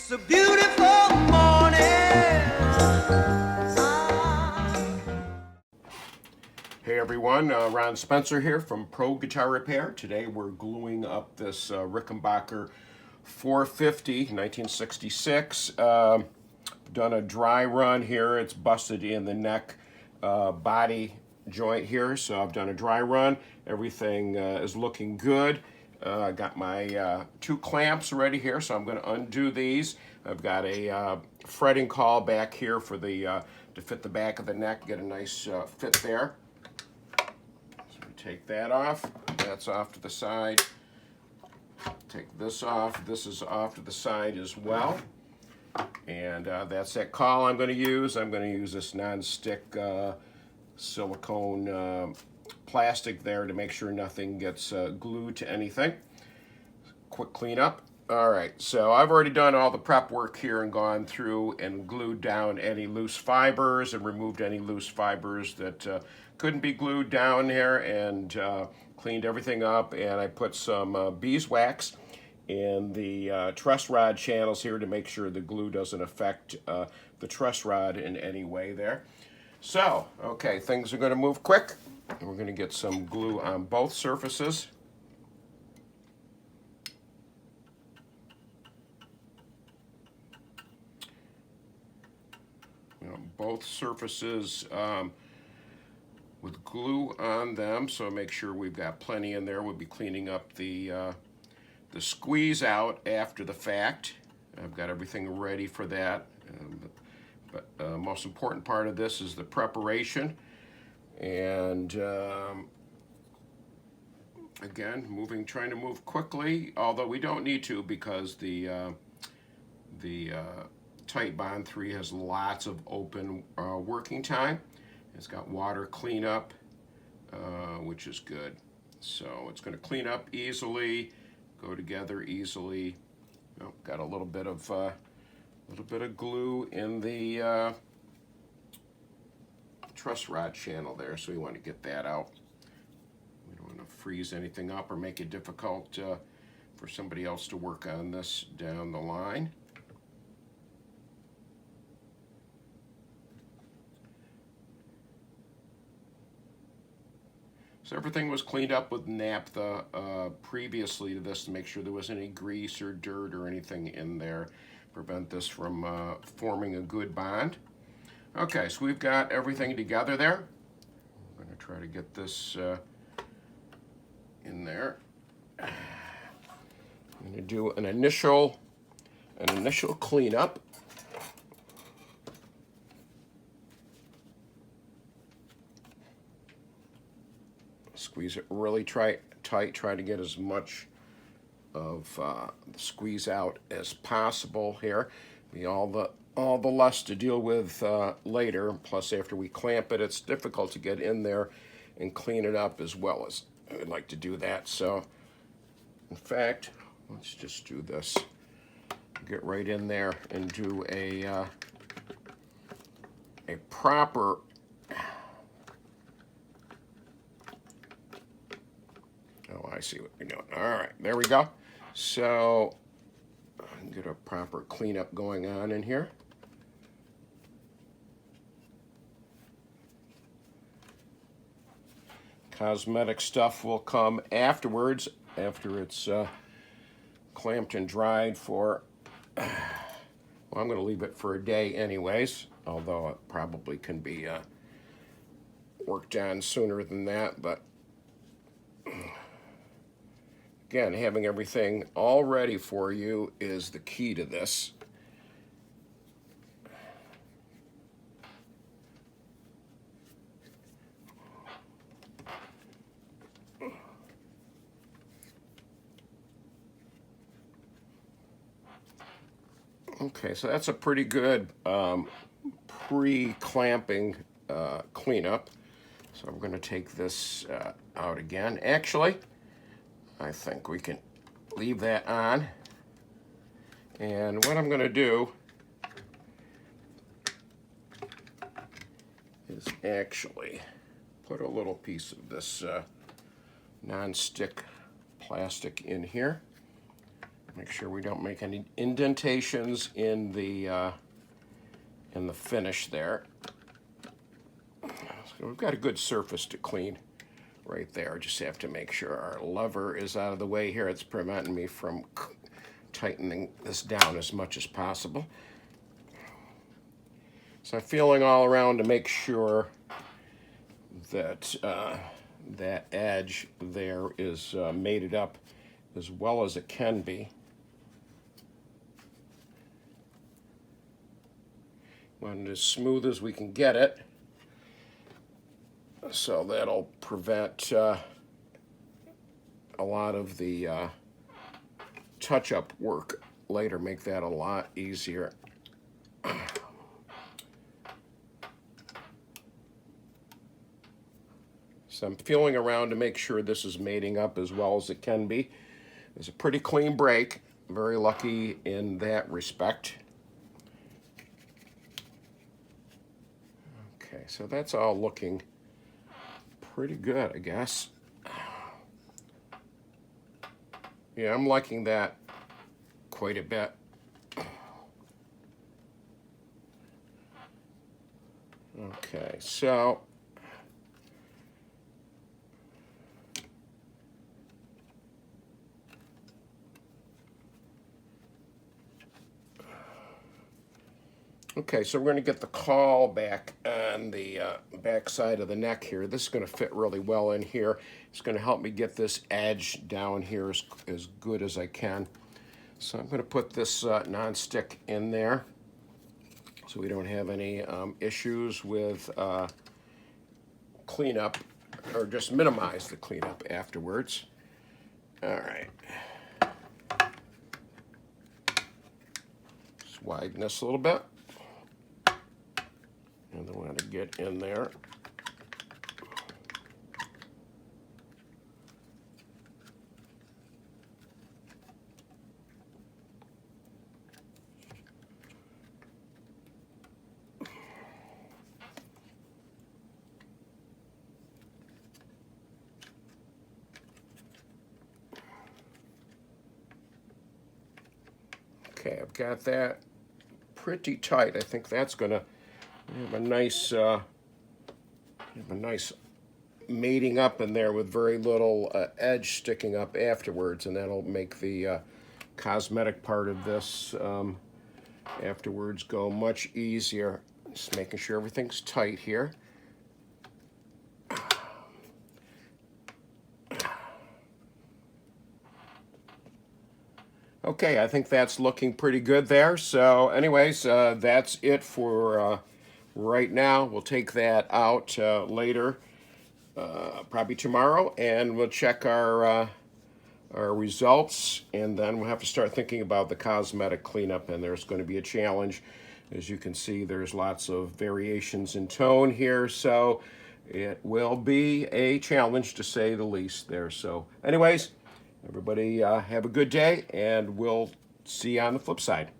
It's a beautiful morning. Hey everyone, Ron Spencer here from Pro Guitar Repair. Today we're gluing up this Rickenbacker 450 1966. Done a dry run here. It's busted in the neck body joint here, so I've done a dry run. Everything is looking good. I got my two clamps ready here, so I'm going to undo these. I've got a fretting caul back here for the to fit the back of the neck, get a nice fit there. So we take that off. That's off to the side. Take this off. This is off to the side as well. And that's that caul I'm going to use. I'm going to use this non-stick silicone plastic there to make sure nothing gets glued to anything. Quick cleanup. All right, so I've already done all the prep work here and gone through and glued down any loose fibers and removed any loose fibers that couldn't be glued down here, and cleaned everything up. And I put some beeswax in the truss rod channels here to make sure the glue doesn't affect the truss rod in any way there. So, okay, things are going to move quick. We're going to get some glue on both surfaces. Both surfaces with glue on them, so make sure we've got plenty in there. We'll be cleaning up the squeeze out after the fact. I've got everything ready for that. But most important part of this is the preparation. And again, trying to move quickly, although we don't need to because the Titebond 3 has lots of open working time. It's got water cleanup, which is good. So it's going to clean up easily, go together easily. Oh, got a little bit of glue in the truss rod channel there, so we want to get that out. We don't want to freeze anything up or make it difficult for somebody else to work on this down the line. So everything was cleaned up with naphtha previously to this to make sure there wasn't any grease or dirt or anything in there. Prevent this from forming a good bond. Okay, so we've got everything together there. I'm going to try to get this in there. I'm going to do an initial cleanup. Squeeze it really tight, try to get as much of the squeeze out as possible here. All the less to deal with later, plus after we clamp it, it's difficult to get in there and clean it up as well as I would like to do that. So, in fact, let's just do this. Get right in there and do a proper I see what you're doing. All right, there we go. So, get a proper cleanup going on in here. Cosmetic stuff will come afterwards, after it's clamped and dried for, well, I'm going to leave it for a day anyways, although it probably can be worked on sooner than that, but again, having everything all ready for you is the key to this. Okay, so that's a pretty good pre-clamping cleanup. So I'm going to take this out again. Actually, I think we can leave that on. And what I'm going to do is actually put a little piece of this non-stick plastic in here. Make sure we don't make any indentations in the finish there. So we've got a good surface to clean right there. Just have to make sure our lever is out of the way here. It's preventing me from tightening this down as much as possible. So I'm feeling all around to make sure that that edge there is mated up as well as it can be. Want it as smooth as we can get it. So that'll prevent a lot of the touch-up work later, make that a lot easier. So I'm feeling around to make sure this is mating up as well as it can be. It's a pretty clean break. Very lucky in that respect. Okay, so that's all looking pretty good, I guess. Yeah, I'm liking that quite a bit. Okay, so we're going to get the caul back on the back side of the neck here. This is going to fit really well in here. It's going to help me get this edge down here as good as I can. So I'm going to put this non-stick in there so we don't have any issues with cleanup, or just minimize the cleanup afterwards. All right. Just widen this a little bit. And then we're going to get in there. Okay, I've got that pretty tight. I think that's going to have a nice mating up in there with very little edge sticking up afterwards, and that'll make the cosmetic part of this afterwards go much easier. Just making sure everything's tight here. Okay, I think that's looking pretty good there. So anyways, that's it for right now. We'll take that out later, probably tomorrow, and we'll check our results, and then we'll have to start thinking about the cosmetic cleanup, and there's going to be a challenge. As you can see, there's lots of variations in tone here, so it will be a challenge to say the least there. So anyways, everybody have a good day, and we'll see you on the flip side.